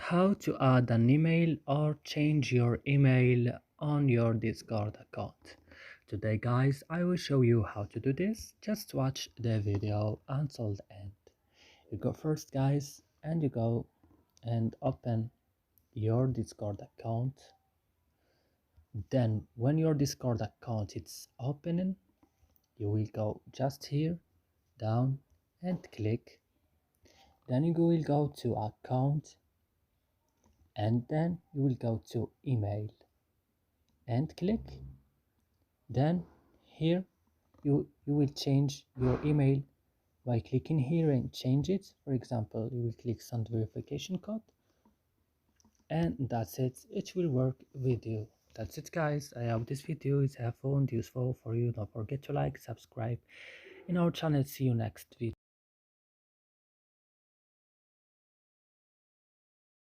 How to add an email or change your email on your Discord account. Today guys, I will show you how to do this. Just watch the video until the end. You go first guys and you go and open your Discord account. Then when your Discord account is opening, you will go just here down and click. Then you will go to account and then you will go to email and click. Then here you will change your email by clicking here and change it. For example, you will click send verification code and that's it will work with you. That's it guys, I hope this video is helpful and useful for you. Don't forget to like, subscribe in our channel. See you next video.